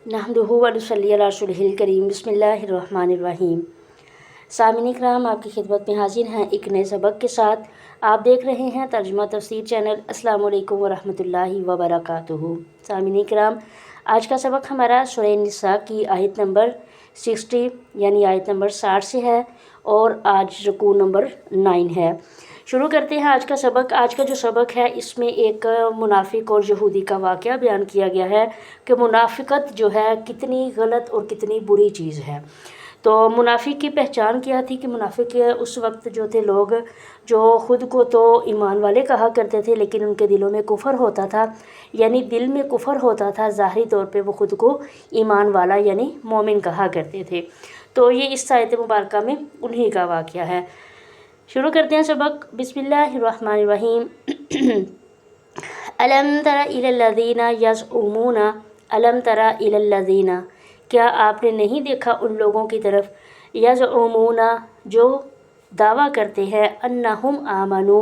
नहमदुहु व नसल्ली अला रसूलिहिल करीम बिस्मिल्लाहिर्रहमानिर्रहीम। सामिन इकराम, आपकी खिदमत में हाजिर हैं एक नए सबक के साथ। आप देख रहे हैं तर्जुमा तफसीर चैनल। अस्सलाम वालेकुम व रहमतुल्लाहि व बरकातुहू। सामिन इकराम, आज का सबक हमारा सूरह निसा की आयत नंबर 60 यानी आयत नंबर 60 से है और आज रुकू नंबर 9 है। शुरू करते हैं आज का सबक। आज का जो सबक है इसमें एक मुनाफिक और यहूदी का वाक़या बयान किया गया है कि मुनाफिकत जो है कितनी गलत और कितनी बुरी चीज़ है। तो मुनाफिक की पहचान क्या थी कि मुनाफिक उस वक्त जो थे लोग जो ख़ुद को तो ईमान वाले कहा करते थे लेकिन उनके दिलों में कुफ़र होता था, यानी दिल में कुफ़र होता था, ज़ाहिरी तौर पे वो ख़ुद को ईमान वाला यानी मोमिन कहा करते थे। तो ये इस आयत मुबारका में उन्हीं का वाक़या है। शुरू करते हैं सबक। बिस्मिल्लाहिर्रहमानिर्रहीम। अलम तरा इलल्लज़ीना यज़उमूना, अलम तरा इलल्लज़ीना, क्या आपने नहीं देखा उन लोगों की तरफ, यज़उमूना जो दावा करते हैं, अन्नहुम आमनू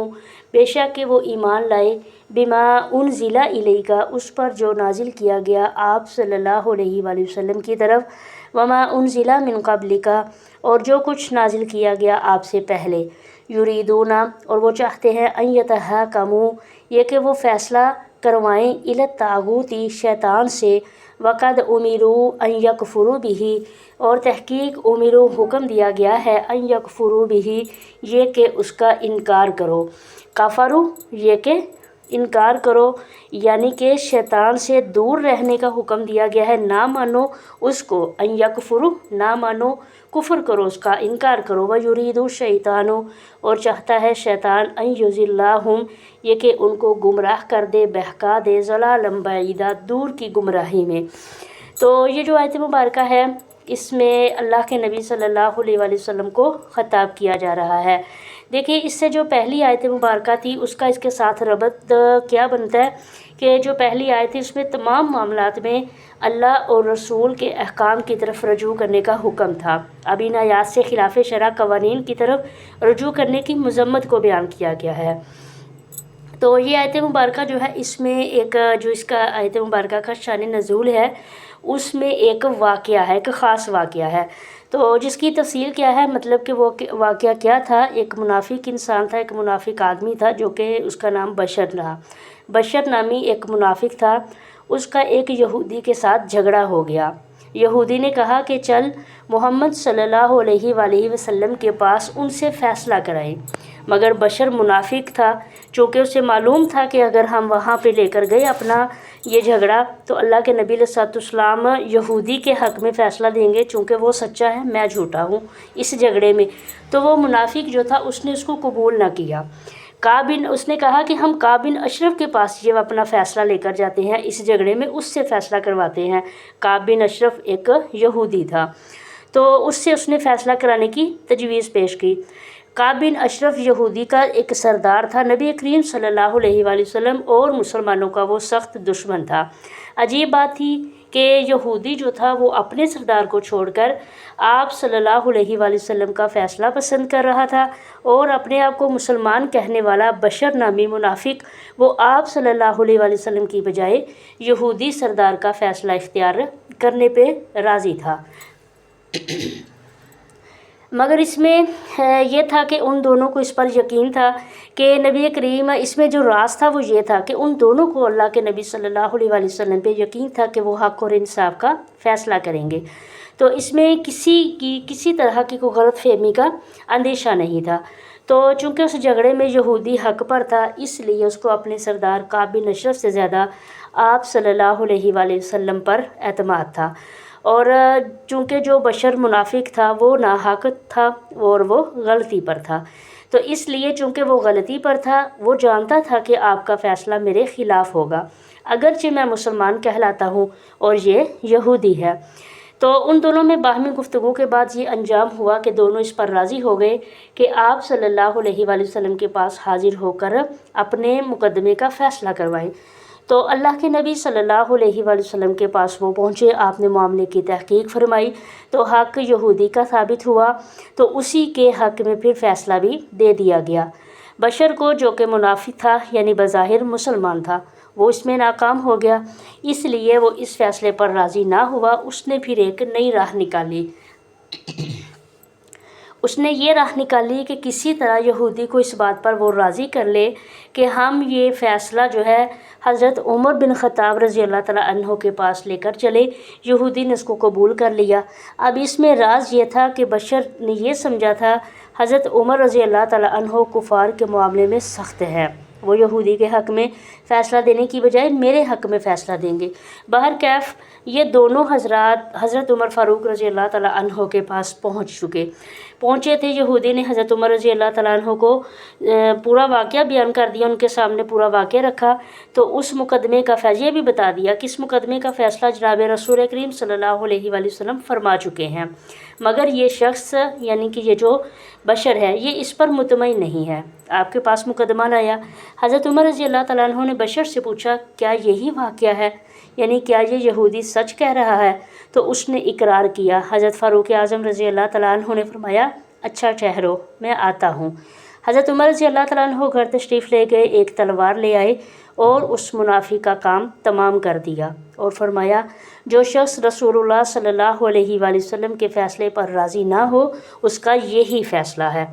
बेशक कि वो ईमान लाए, बिमा उनज़िला इलैका उस पर जो नाजिल किया गया आप सल्लल्लाहु अलैहि वसल्लम की तरफ, वमा उनज़िला मिन क़ब्लिका और जो कुछ नाजिल किया गया आपसे पहले, युरीदूना और वो चाहते हैं, अन यतहकमू ये कि वो फ़ैसला करवाएं, इला तागूती शैतान से, वक़द उमिरू अन यकफुरू बिही और तहकीक उमिरू हुक्म दिया गया है, अन यकफुरू बिही ये कि उसका इनकार करो, कफरू ये कि इनकार करो, यानी कि शैतान से दूर रहने का हुक्म दिया गया है, ना मानो उसको, अन यकफुरू ना मानो, कुफ़र करो उसका, इनकार करो। व युरीदु शैतानु और चाहता है शैतान, अन युज़िल्लाहुम ये कि उनको गुमराह कर दे, बहका दे, ज़लालम बईदा दूर की गुमराही में। तो ये जो आयत मुबारका है इसमें अल्लाह के नबी सल्लल्लाहु अलैहि वसल्लम को ख़िताब किया जा रहा है। देखिए, इससे जो पहली आयत मुबारका थी उसका इसके साथ रबत क्या बनता है कि जो पहली आयत थी उसमें तमाम मामलात में अल्लाह और रसूल के अहकाम की तरफ रजू करने का हुक्म था। अब इन आयात से खिलाफ शरअ कवानीन की तरफ रजू करने की मज़म्मत को बयान किया गया है। तो ये आयत मुबारका जो है इसमें एक जो इसका आयत मुबारका का शान नज़ूल है उसमें एक वाक़या है, एक ख़ास वाक़या है। तो जिसकी तफसील क्या है, मतलब कि वो वाक़या क्या था, एक मुनाफिक इंसान था, एक मुनाफिक आदमी था जो कि उसका नाम बशर रहा। बशर नामी एक मुनाफिक था, उसका एक यहूदी के साथ झगड़ा हो गया। यहूदी ने कहा कि चल मोहम्मद सल्लल्लाहु अलैहि वसल्लम के पास उनसे फ़ैसला कराएं, मगर बशर मुनाफिक था, चूँकि उसे मालूम था कि अगर हम वहाँ पे लेकर गए अपना ये झगड़ा तो अल्लाह के नबी अलैहिस्सलाम यहूदी के हक़ में फ़ैसला देंगे, चूँकि वो सच्चा है मैं झूठा हूँ इस झगड़े में। तो वो मुनाफिक जो था उसने उसको कबूल ना किया। उसने कहा कि हम काब बिन अशरफ के पास ये अपना फ़ैसला लेकर जाते हैं, इस झगड़े में उससे फ़ैसला करवाते हैं। काब बिन अशरफ एक यहूदी था, तो उससे उसने फ़ैसला कराने की तजवीज़ पेश की। काब बिन अशरफ यहूदी का एक सरदार था, नबी करीम सल्लल्लाहु अलैहि वसल्लम और मुसलमानों का वो सख्त दुश्मन था। अजीब बात थी कि यहूदी जो था वो अपने सरदार को छोड़कर आप सल्लल्लाहु अलैहि वसल्लम का फ़ैसला पसंद कर रहा था और अपने आप को मुसलमान कहने वाला बशर नामी मुनाफिक वो आप सल्लल्लाहु अलैहि वसल्लम की बजाय यहूदी सरदार का फ़ैसला इख्तियार करने पे राज़ी था। मगर इसमें ये था कि उन दोनों को इस पर यकीन था कि नबी करीम, इसमें जो राज था वो ये था कि उन दोनों को अल्लाह के नबी सल्लल्लाहु अलैहि वसल्लम पे यकीन था कि वो हक़ और इंसाफ का फ़ैसला करेंगे। तो इसमें किसी तरह की कोई गलत फहमी का अंदेशा नहीं था। तो चूँकि उस झगड़े में यहूदी हक़ पर था इसलिए उसको अपने सरदार काब बिन अशरफ से ज़्यादा आप सल्लल्लाहु अलैहि वसल्लम पर एतमाद था। और चूँकि जो बशर मुनाफिक था वो नाहक था और वो गलती पर था, तो इसलिए चूँकि वो गलती पर था वो जानता था कि आपका फ़ैसला मेरे ख़िलाफ़ होगा, अगरचे मैं मुसलमान कहलाता हूँ और ये यहूदी है। तो उन दोनों में बाहमी गुफ्तगू के बाद ये अंजाम हुआ कि दोनों इस पर राज़ी हो गए कि आप सल्लल्लाहु अलैहि वसल्लम के पास हाज़िर होकर अपने मुकदमे का फ़ैसला करवाएं। तो अल्लाह के नबी सल्लल्लाहु अलैहि वसल्लम के पास वो पहुँचे, आपने मामले की तहकीक फरमाई तो हक़ यहूदी का साबित हुआ, तो उसी के हक़ में फिर फ़ैसला भी दे दिया गया। बशर को, जो कि मुनाफिक था यानी बज़ाहिर मुसलमान था, وہ اس میں ناکام ہو گیا، اس لیے وہ اس فیصلے پر راضی نہ ہوا۔ اس نے پھر ایک نئی راہ نکالی۔ اس نے یہ راہ نکالی کہ کسی طرح یہودی کو اس بات پر وہ راضی کر لے کہ ہم یہ فیصلہ جو ہے حضرت عمر بن خطاب رضی اللہ تعالیٰ عنہ کے پاس لے کر چلے۔ یہودی نے اس کو قبول کر لیا۔ اب اس میں راز یہ تھا کہ بشر نے یہ سمجھا تھا حضرت عمر رضی اللہ تعالیٰ عنہ کفار کے معاملے میں سخت ہے، وہ یہودی کے حق میں فیصلہ دینے کی بجائے میرے حق میں فیصلہ دیں گے۔ بہرکیف یہ دونوں حضرات حضرت عمر فاروق رضی اللہ تعالیٰ عنہ کے پاس پہنچے تھے۔ یہودی نے حضرت عمر رضی اللہ تعالیٰ عنہ کو پورا واقعہ بیان کر دیا، ان کے سامنے پورا واقعہ رکھا، تو اس مقدمے کا یہ بھی بتا دیا کہ اس مقدمے کا فیصلہ جناب رسول کریم صلی اللہ علیہ وآلہ وسلم فرما چکے ہیں، مگر یہ شخص یعنی کہ یہ جو بشر ہے یہ اس پر مطمئن نہیں ہے۔ آپ کے پاس مقدمہ لایا۔ حضرت عمر رضی اللہ تعالیٰ عنہ نے بشر سے پوچھا کیا یہی واقعہ ہے، یعنی کیا یہ یہودی سچ کہہ رہا ہے؟ تو اس نے اقرار کیا۔ حضرت فاروق اعظم رضی اللہ تعالیٰ عنہ نے فرمایا اچھا ٹھہرو، میں آتا ہوں۔ حضرت عمر رضی اللہ تعالیٰ عنہ گھر تشریف لے گئے، ایک تلوار لے آئے اور اس منافق کا کام تمام کر دیا اور فرمایا جو شخص رسول اللہ صلی اللہ علیہ وآلہ وسلم کے فیصلے پر راضی نہ ہو اس کا یہی فیصلہ ہے۔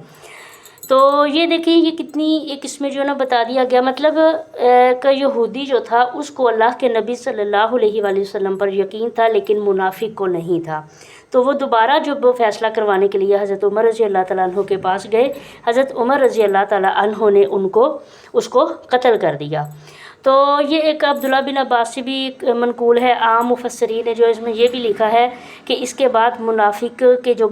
تو یہ دیکھیں یہ کتنی ایک اس میں جو ہے نا بتا دیا گیا، مطلب کہ یہودی جو تھا اس کو اللہ کے نبی صلی اللہ علیہ وآلہ وسلم پر یقین تھا لیکن منافق کو نہیں تھا۔ تو وہ دوبارہ جب وہ فیصلہ کروانے کے لیے حضرت عمر رضی اللہ تعالیٰ عنہ کے پاس گئے، حضرت عمر رضی اللہ تعالیٰ عنہ نے اس کو قتل کر دیا۔ تو یہ ایک عبداللہ بن عباس سے بھی منقول ہے، عام مفسرین نے جو اس میں یہ بھی لکھا ہے کہ اس کے بعد منافق جو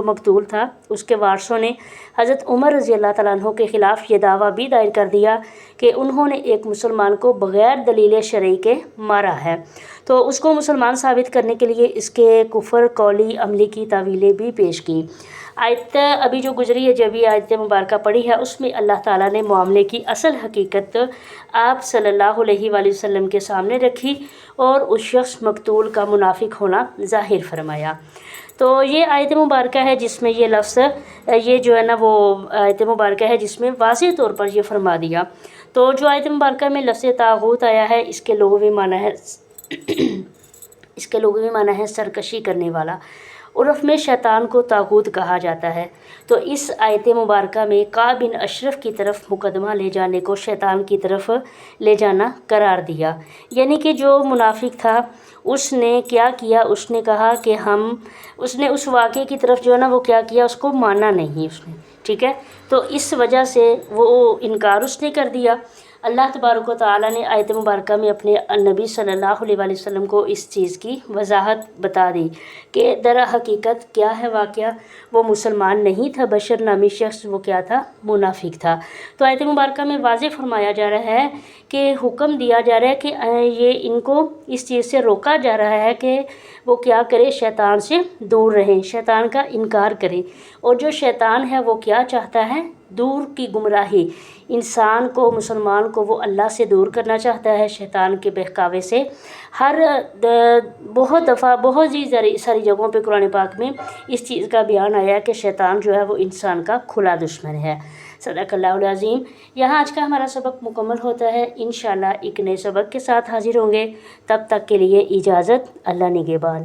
مقتول تھا اس کے وارثوں نے حضرت عمر رضی اللہ تعالیٰ عنہ کے خلاف یہ دعویٰ بھی دائر کر دیا کہ انہوں نے ایک مسلمان کو بغیر دلیل شرعی کے مارا ہے۔ تو اس کو مسلمان ثابت کرنے کے لیے اس کے کفر قولی عملی کی تعویلیں بھی پیش کی۔ آیت ابھی جو گزری ہے، جب یہ آیت مبارکہ پڑھی ہے، اس میں اللہ تعالیٰ نے معاملے کی اصل حقیقت آپ صلی اللہ علیہ وآلہ وسلم کے سامنے رکھی اور اس شخص مقتول کا منافق ہونا ظاہر فرمایا۔ تو یہ آیت مبارکہ ہے جس میں یہ لفظ یہ جو ہے نا وہ آیت مبارکہ ہے جس میں واضح طور پر یہ فرما دیا۔ تو جو آیت مبارکہ میں لفظ طاغوت آیا ہے اس کے لغوی معنی ہے سرکشی کرنے والا۔ عرف میں شیطان کو طاغوت کہا جاتا ہے۔ تو اس آیت مبارکہ میں کعب بن اشرف کی طرف مقدمہ لے جانے کو شیطان کی طرف لے جانا قرار دیا، یعنی کہ جو منافق تھا اس نے کیا کیا، اس نے کہا کہ اس نے اس واقعے کی طرف جو ہے نا وہ کیا کیا، اس کو مانا نہیں اس نے، ٹھیک ہے، تو اس وجہ سے وہ انکار اس نے کر دیا۔ اللہ تبارک و تعالیٰ نے آیت مبارکہ میں اپنے نبی صلی اللہ علیہ وآلہ وسلم کو اس چیز کی وضاحت بتا دی کہ در حقیقت کیا ہے واقعہ، وہ مسلمان نہیں تھا، بشر نامی شخص وہ کیا تھا، منافق تھا۔ تو آیت مبارکہ میں واضح فرمایا جا رہا ہے کہ حکم دیا جا رہا ہے کہ یہ ان کو اس چیز سے روکا جا رہا ہے کہ وہ کیا کرے، شیطان سے دور رہیں، شیطان کا انکار کریں۔ اور جو شیطان ہے وہ کیا چاہتا ہے، دور کی گمراہی، انسان کو، مسلمان کو وہ اللہ سے دور کرنا چاہتا ہے شیطان کے بہکاوے سے۔ بہت دفعہ بہت ساری جگہوں پہ قرآن پاک میں اس چیز کا بیان آیا کہ شیطان جو ہے وہ انسان کا کھلا دشمن ہے۔ صدق اللہ العظیم۔ یہاں آج کا ہمارا سبق مکمل ہوتا ہے، انشاءاللہ ایک نئے سبق کے ساتھ حاضر ہوں گے، تب تک کے لیے اجازت، اللہ نگہبان۔